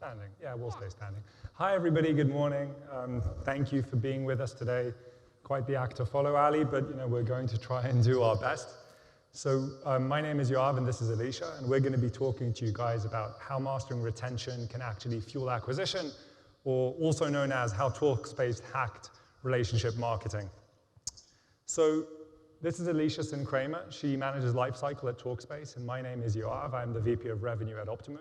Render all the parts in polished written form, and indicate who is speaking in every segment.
Speaker 1: Standing. Yeah, we'll stay standing. Hi, everybody. Good morning. Thank you for being with us today. Quite the act to follow, Ali, but we're going to try and do our best. So my name is Yoav, and this is Elisha, and we're going to be talking to you guys about how mastering retention can actually fuel acquisition, or also known as how Talkspace hacked relationship marketing. So this is Elisha Singh-Kramer. She manages Lifecycle at Talkspace, and my name is Yoav. I'm the VP of Revenue at Optimove.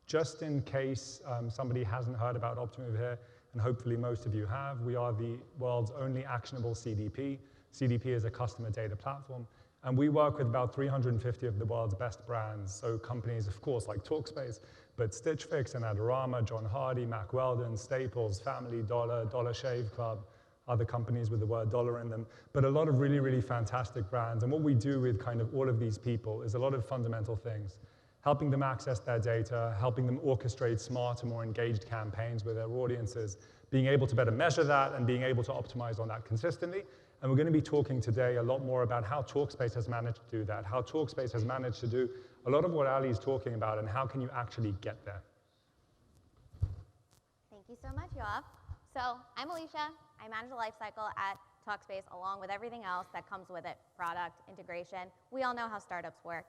Speaker 1: Just in case somebody hasn't heard about Optimove here, and hopefully most of you have, we are the world's only actionable CDP. CDP is a customer data platform, and we work with about 350 of the world's best brands. So companies, of course, like Talkspace, but Stitch Fix and Adorama, John Hardy, Mack Weldon, Staples, Family Dollar, Dollar Shave Club, other companies with the word dollar in them, but a lot of really, really fantastic brands. And what we do with kind of all of these people is a lot of fundamental things, helping them access their data, helping them orchestrate smarter, more engaged campaigns with their audiences, being able to better measure that and being able to optimize on that consistently. And we're going to be talking today a lot more about how Talkspace has managed to do that, how Talkspace has managed to do a lot of what Ali is talking about, and how can you actually get there.
Speaker 2: Thank you so much, Yoav. So I'm Elisha. I manage the lifecycle at Talkspace along with everything else that comes with it, product, integration. We all know how startups work.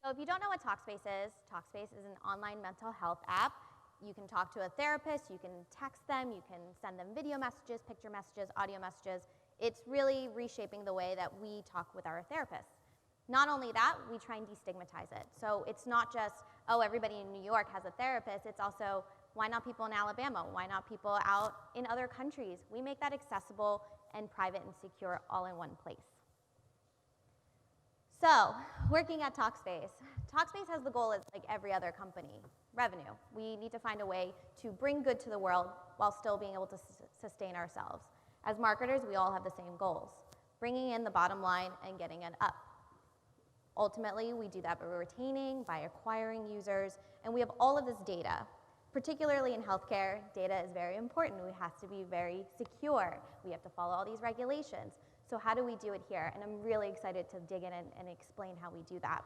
Speaker 2: So if you don't know what Talkspace is an online mental health app. You can talk to a therapist, you can text them, you can send them video messages, picture messages, audio messages. It's really reshaping the way that we talk with our therapists. Not only that, we try and destigmatize it. So it's not just, oh, everybody in New York has a therapist. It's also, why not people in Alabama? Why not people out in other countries? We make that accessible and private and secure all in one place. So, working at Talkspace. Talkspace has the goal as like every other company, revenue. We need to find a way to bring good to the world while still being able to sustain ourselves. As marketers, we all have the same goals, bringing in the bottom line and getting it up. Ultimately, we do that by retaining, by acquiring users, and we have all of this data. Particularly in healthcare, data is very important. It has to be very secure. We have to follow all these regulations. So how do we do it here? And I'm really excited to dig in and explain how we do that.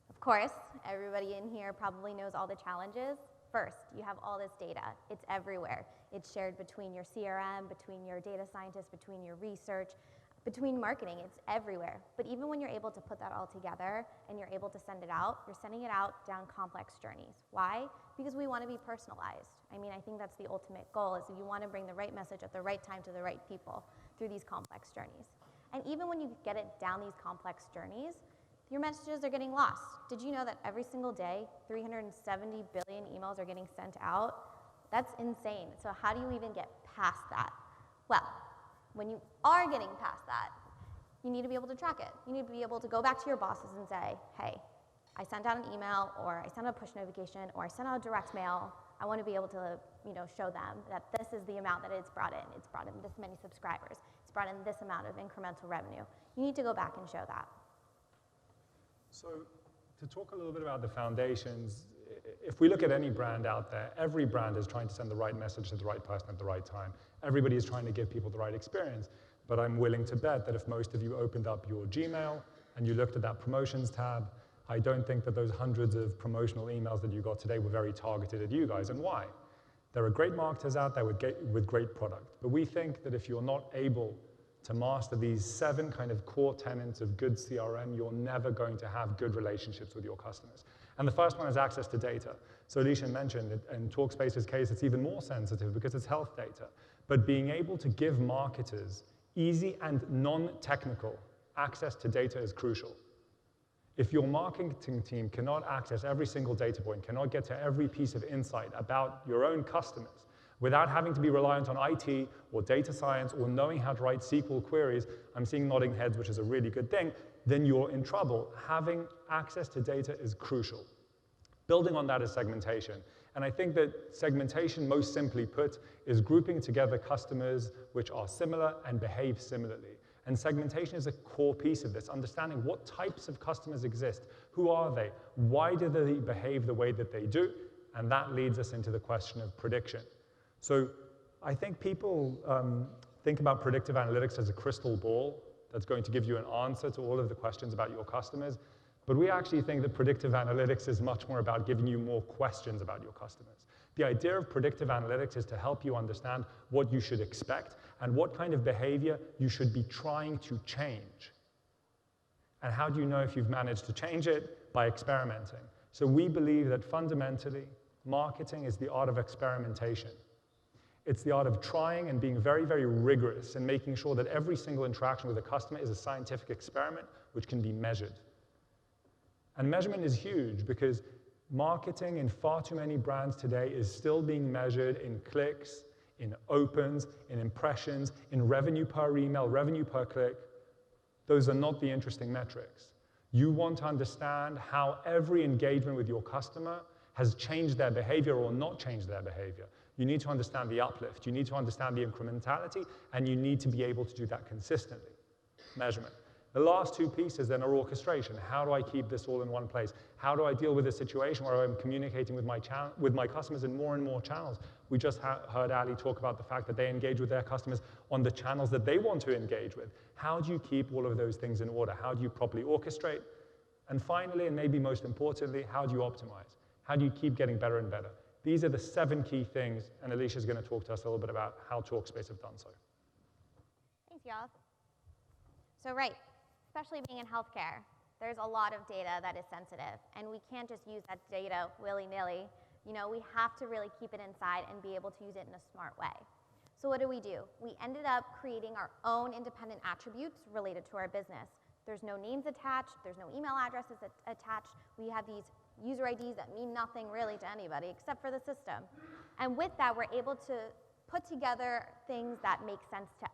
Speaker 2: Of course, everybody in here probably knows all the challenges. First, you have all this data. It's everywhere. It's shared between your CRM, between your data scientists, between your research, between marketing. It's everywhere. But even when you're able to put that all together and you're able to send it out, you're sending it out down complex journeys. Why? Because we want to be personalized. I mean, I think that's the ultimate goal, is you want to bring the right message at the right time to the right people through these complex journeys. And even when you get it down these complex journeys, your messages are getting lost. Did you know that every single day, 370 billion emails are getting sent out? That's insane. So how do you even get past that? Well, when you are getting past that, you need to be able to track it. You need to be able to go back to your bosses and say, hey, I sent out an email, or I sent out a push notification, or I sent out a direct mail. I want to be able to show them that this is the amount that it's brought in. It's brought in this many subscribers. It's brought in this amount of incremental revenue. You need to go back and show that.
Speaker 1: So to talk a little bit about the foundations, if we look at any brand out there, every brand is trying to send the right message to the right person at the right time. Everybody is trying to give people the right experience. But I'm willing to bet that if most of you opened up your Gmail and you looked at that promotions tab, I don't think that those hundreds of promotional emails that you got today were very targeted at you guys. And why? There are great marketers out there with great product. But we think that if you're not able to master these 7 kind of core tenets of good CRM, you're never going to have good relationships with your customers. And the first one is access to data. So Elisha mentioned, in Talkspace's case, it's even more sensitive because it's health data. But being able to give marketers easy and non-technical access to data is crucial. If your marketing team cannot access every single data point, cannot get to every piece of insight about your own customers, without having to be reliant on IT or data science or knowing how to write SQL queries, I'm seeing nodding heads, which is a really good thing, then you're in trouble. Having access to data is crucial. Building on that is segmentation. And I think that segmentation, most simply put, is grouping together customers which are similar and behave similarly. And segmentation is a core piece of this, understanding what types of customers exist, who are they, why do they behave the way that they do, and that leads us into the question of prediction. So I think people think about predictive analytics as a crystal ball that's going to give you an answer to all of the questions about your customers. But we actually think that predictive analytics is much more about giving you more questions about your customers. The idea of predictive analytics is to help you understand what you should expect and what kind of behavior you should be trying to change. And how do you know if you've managed to change it? By experimenting. So we believe that fundamentally, marketing is the art of experimentation. It's the art of trying and being very, very rigorous and making sure that every single interaction with a customer is a scientific experiment which can be measured. And measurement is huge because marketing in far too many brands today is still being measured in clicks, in opens, in impressions, in revenue per email, revenue per click. Those are not the interesting metrics. You want to understand how every engagement with your customer has changed their behavior or not changed their behavior. You need to understand the uplift, you need to understand the incrementality, and you need to be able to do that consistently. Measurement. The last two pieces then are orchestration. How do I keep this all in one place? How do I deal with a situation where I'm communicating with my customers in more and more channels? We just heard Ali talk about the fact that they engage with their customers on the channels that they want to engage with. How do you keep all of those things in order? How do you properly orchestrate? And finally, and maybe most importantly, how do you optimize? How do you keep getting better and better? These are the 7 key things, and Elisha is going to talk to us a little bit about how Talkspace have done so.
Speaker 2: Thanks, Yoav. So right, especially being in healthcare, there's a lot of data that is sensitive, and we can't just use that data willy-nilly. You know, we have to really keep it inside and be able to use it in a smart way. So what do? We ended up creating our own independent attributes related to our business. There's no names attached, there's no email addresses attached. We have these user IDs that mean nothing really to anybody except for the system. And with that, we're able to put together things that make sense to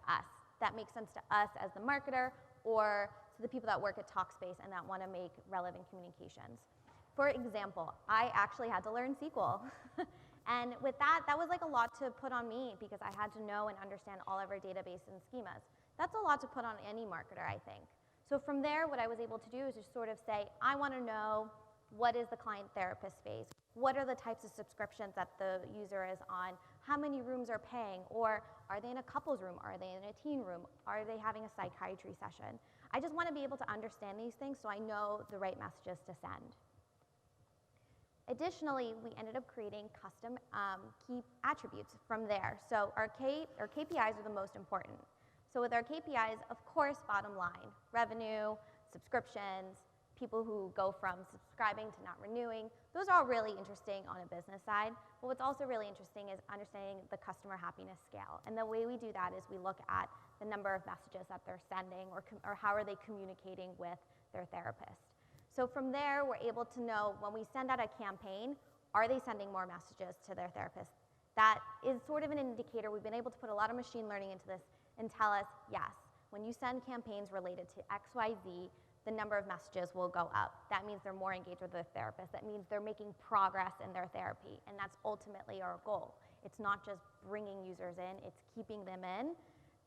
Speaker 2: us as the marketer, or to the people that work at Talkspace and that want to make relevant communications. For example, I actually had to learn SQL. And with that was like a lot to put on me because I had to know and understand all of our database and schemas. That's a lot to put on any marketer, I think. So from there, what I was able to do is just sort of say, I want to know what is the client therapist phase? What are the types of subscriptions that the user is on? How many rooms are paying? Or are they in a couples room? Are they in a teen room? Are they having a psychiatry session? I just want to be able to understand these things so I know the right messages to send. Additionally, we ended up creating custom key attributes from there. So our KPIs are the most important. So with our KPIs, of course, bottom line, revenue, subscriptions, people who go from subscribing to not renewing, those are all really interesting on a business side. But what's also really interesting is understanding the customer happiness scale. And the way we do that is we look at the number of messages that they're sending or how are they communicating with their therapist. So from there, we're able to know when we send out a campaign, are they sending more messages to their therapist? That is sort of an indicator. We've been able to put a lot of machine learning into this and tell us, yes, when you send campaigns related to XYZ, the number of messages will go up. That means they're more engaged with their therapist. That means they're making progress in their therapy. And that's ultimately our goal. It's not just bringing users in, it's keeping them in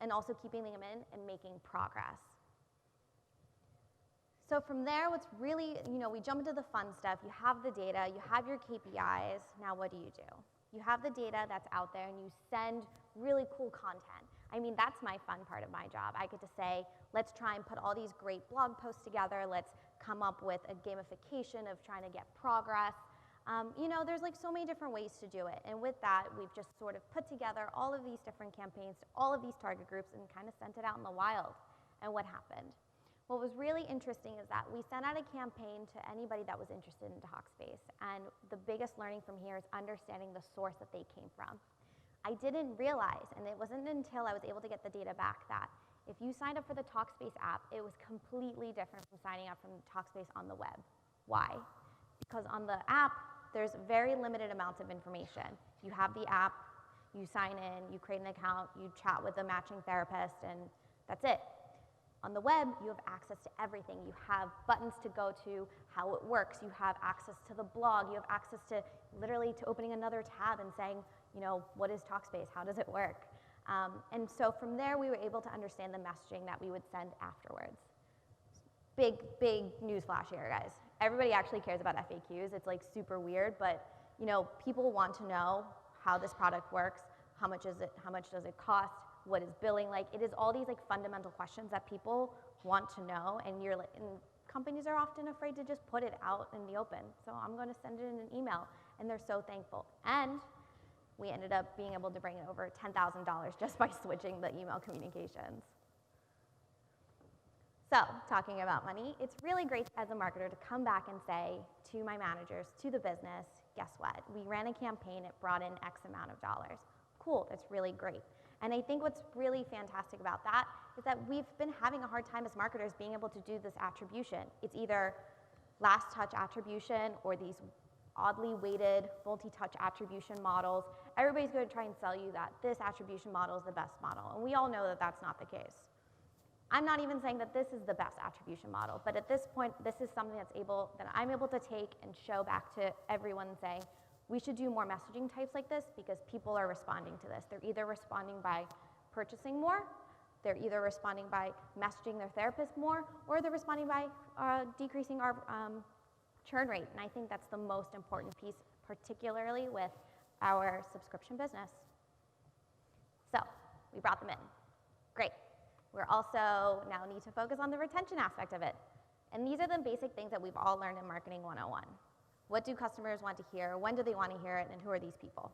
Speaker 2: and also keeping them in and making progress. So from there, what's really, we jump into the fun stuff. You have the data, you have your KPIs. Now what do? You have the data that's out there and you send really cool content. I mean, that's my fun part of my job. I get to say, let's try and put all these great blog posts together. Let's come up with a gamification of trying to get progress. There's like so many different ways to do it. And with that, we've just sort of put together all of these different campaigns to all of these target groups and kind of sent it out in the wild. And what happened? What was really interesting is that we sent out a campaign to anybody that was interested in Talkspace. And the biggest learning from here is understanding the source that they came from. I didn't realize, and it wasn't until I was able to get the data back, that if you signed up for the Talkspace app, it was completely different from signing up from Talkspace on the web. Why? Because on the app, there's very limited amounts of information. You have the app, you sign in, you create an account, you chat with the matching therapist, and that's it. On the web, you have access to everything. You have buttons to go to, how it works. You have access to the blog. You have access to literally to opening another tab and saying, what is Talkspace? How does it work? And so from there, we were able to understand the messaging that we would send afterwards. Big news flash here, guys. Everybody actually cares about FAQs. It's like super weird, but people want to know how this product works, how much does it cost, what is billing like. It is all these like fundamental questions that people want to know, and companies are often afraid to just put it out in the open. So I'm going to send it in an email, and they're so thankful. And we ended up being able to bring in over $10,000 just by switching the email communications. So talking about money, it's really great as a marketer to come back and say to my managers, to the business, guess what? We ran a campaign, it brought in X amount of dollars. Cool, that's really great. And I think what's really fantastic about that is that we've been having a hard time as marketers being able to do this attribution. It's either last touch attribution or these oddly weighted multi-touch attribution models. Everybody's going to try and sell you that this attribution model is the best model, and we all know that that's not the case. I'm not even saying that this is the best attribution model, but at this point, this is something that I'm able to take and show back to everyone and say, we should do more messaging types like this because people are responding to this. They're either responding by purchasing more, they're either responding by messaging their therapist more, or they're responding by decreasing our churn rate. And I think that's the most important piece, particularly with our subscription business. So we brought them in. Great. We're also now need to focus on the retention aspect of it. And these are the basic things that we've all learned in Marketing 101. What do customers want to hear? When do they want to hear it? And who are these people?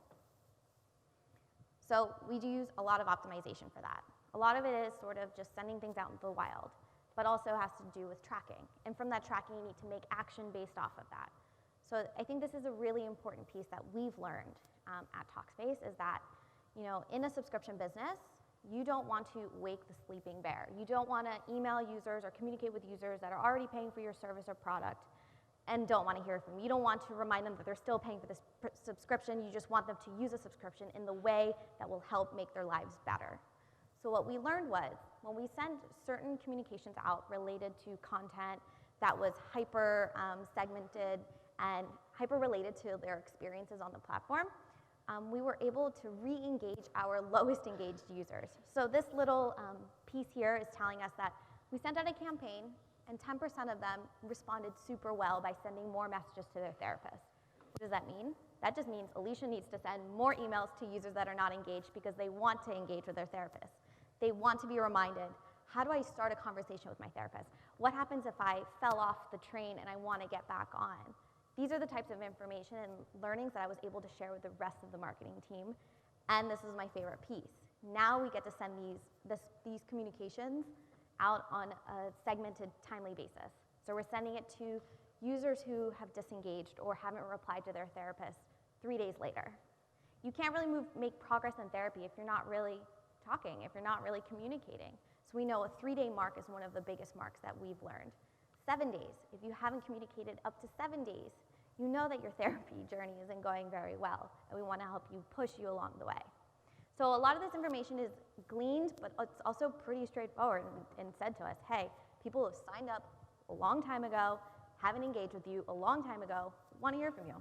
Speaker 2: So we do use a lot of optimization for that. A lot of it is sort of just sending things out into the wild, but also has to do with tracking. And from that tracking, you need to make action based off of that. So I think this is a really important piece that we've learned at Talkspace is that, in a subscription business, you don't want to wake the sleeping bear. You don't want to email users or communicate with users that are already paying for your service or product and don't want to hear from them. You don't want to remind them that they're still paying for this subscription. You just want them to use a subscription in the way that will help make their lives better. So what we learned was when we send certain communications out related to content that was hyper segmented and hyper related to their experiences on the platform, we were able to re-engage our lowest engaged users. So this little piece here is telling us that we sent out a campaign and 10% of them responded super well by sending more messages to their therapist. What does that mean? That just means Elisha needs to send more emails to users that are not engaged because they want to engage with their therapist. They want to be reminded, how do I start a conversation with my therapist? What happens if I fell off the train and I want to get back on? These are the types of information and learnings that I was able to share with the rest of the marketing team, and this is my favorite piece. Now we get to send these communications out on a segmented, timely basis. So we're sending it to users who have disengaged or haven't replied to their therapist 3 days later. You can't really make progress in therapy if you're not really talking, if you're not really communicating. So we know a 3-day mark is one of the biggest marks that we've learned. 7 days, if you haven't communicated up to 7 days, you know that your therapy journey isn't going very well, and we want to help you push you along the way. So a lot of this information is gleaned, but it's also pretty straightforward and said to us, hey, people have signed up a long time ago, haven't engaged with you a long time ago, want to hear from you.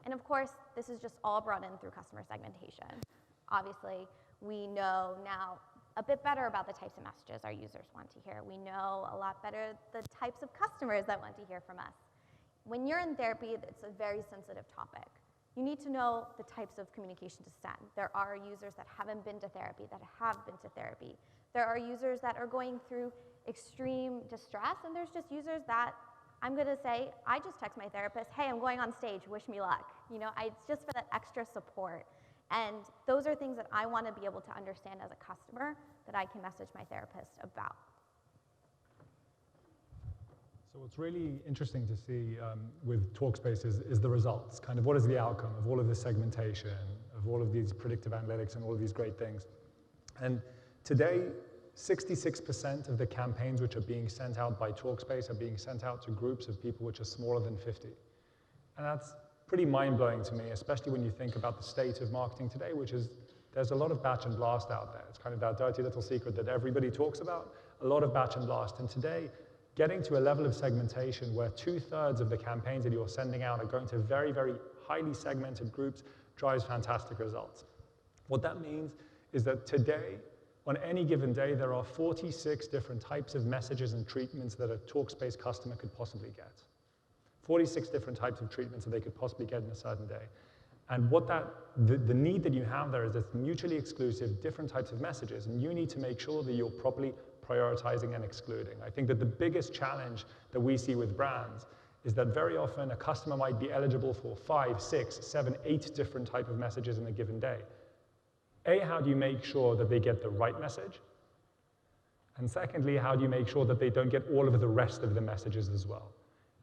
Speaker 2: And of course, this is just all brought in through customer segmentation. Obviously, we know now a bit better about the types of messages our users want to hear. We know a lot better the types of customers that want to hear from us. When you're in therapy, it's a very sensitive topic. You need to know the types of communication to send. There are users that haven't been to therapy, that have been to therapy. There are users that are going through extreme distress, and there's just users that I'm going to say, I just text my therapist, hey, I'm going on stage, wish me luck. It's just for that extra support. And those are things that I want to be able to understand as a customer that I can message my therapist about.
Speaker 1: So what's really interesting to see with Talkspace is the results. Kind of what is the outcome of all of this segmentation, of all of these predictive analytics and all of these great things. And today, 66% of the campaigns which are being sent out by Talkspace are being sent out to groups of people which are smaller than 50. And that's pretty mind-blowing to me, especially when you think about the state of marketing today, which is there's a lot of batch and blast out there. It's kind of that dirty little secret that everybody talks about, a lot of batch and blast. And today, getting to a level of segmentation where 2/3 of the campaigns that you're sending out are going to very, very highly segmented groups drives fantastic results. What that means is that today, on any given day, there are 46 different types of messages and treatments that a Talkspace customer could possibly get. 46 different types of treatments that they could possibly get in a certain day. And what the need that you have there is it's mutually exclusive, different types of messages, and you need to make sure that you're properly prioritizing and excluding. I think that the biggest challenge that we see with brands is that very often a customer might be eligible for 5, 6, 7, 8 different type of messages in a given day. A, how do you make sure that they get the right message? And secondly, how do you make sure that they don't get all of the rest of the messages as well?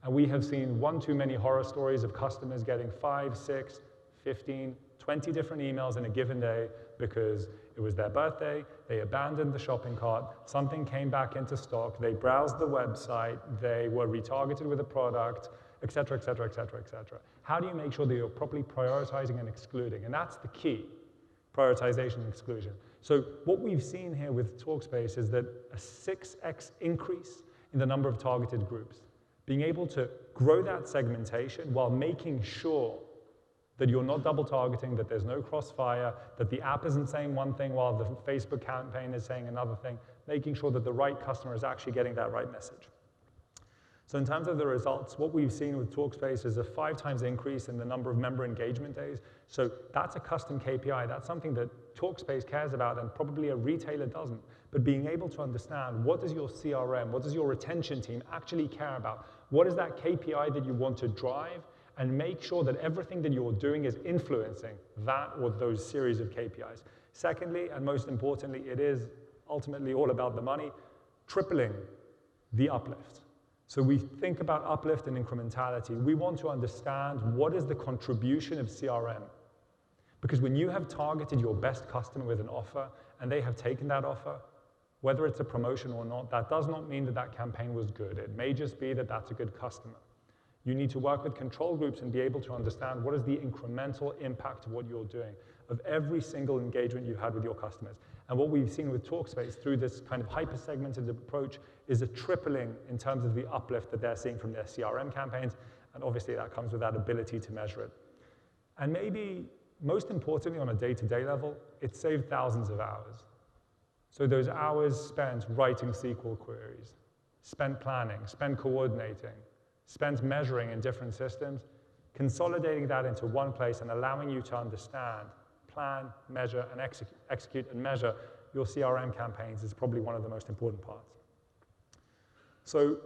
Speaker 1: And we have seen one too many horror stories of customers getting 5, 6, 15, 20 different emails in a given day because it was their birthday, they abandoned the shopping cart, something came back into stock, they browsed the website, they were retargeted with a product, et cetera, et cetera, et cetera, et cetera. How do you make sure that you're properly prioritizing and excluding? And that's the key, prioritization and exclusion. So what we've seen here with Talkspace is that a 6x increase in the number of targeted groups. Being able to grow that segmentation while making sure that you're not double targeting, that there's no crossfire, that the app isn't saying one thing while the Facebook campaign is saying another thing, making sure that the right customer is actually getting that right message. So in terms of the results, what we've seen with Talkspace is a 5 times increase in the number of member engagement days. So that's a custom KPI. That's something that Talkspace cares about and probably a retailer doesn't. But being able to understand what does your CRM, what does your retention team actually care about? What is that KPI that you want to drive? And make sure that everything that you're doing is influencing that or those series of KPIs. Secondly, and most importantly, it is ultimately all about the money, tripling the uplift. So we think about uplift and incrementality. We want to understand what is the contribution of CRM. Because when you have targeted your best customer with an offer and they have taken that offer, whether it's a promotion or not, that does not mean that that campaign was good. It may just be that that's a good customer. You need to work with control groups and be able to understand what is the incremental impact of what you're doing, of every single engagement you've had with your customers. And what we've seen with Talkspace through this kind of hyper-segmented approach is a tripling in terms of the uplift that they're seeing from their CRM campaigns. And obviously that comes with that ability to measure it. And maybe most importantly on a day-to-day level, it saved thousands of hours. So those hours spent writing SQL queries, spent planning, spent coordinating, spent measuring in different systems, consolidating that into one place and allowing you to understand, plan, measure, and execute and measure your CRM campaigns is probably one of the most important parts. So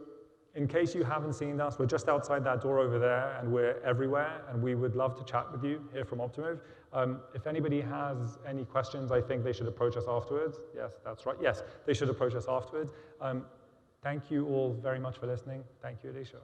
Speaker 1: in case you haven't seen us, we're just outside that door over there and we're everywhere and we would love to chat with you here from Optimove. If anybody has any questions, I think they should approach us afterwards. Yes, that's right. Yes, they should approach us afterwards. Thank you all very much for listening. Thank you, Elisha.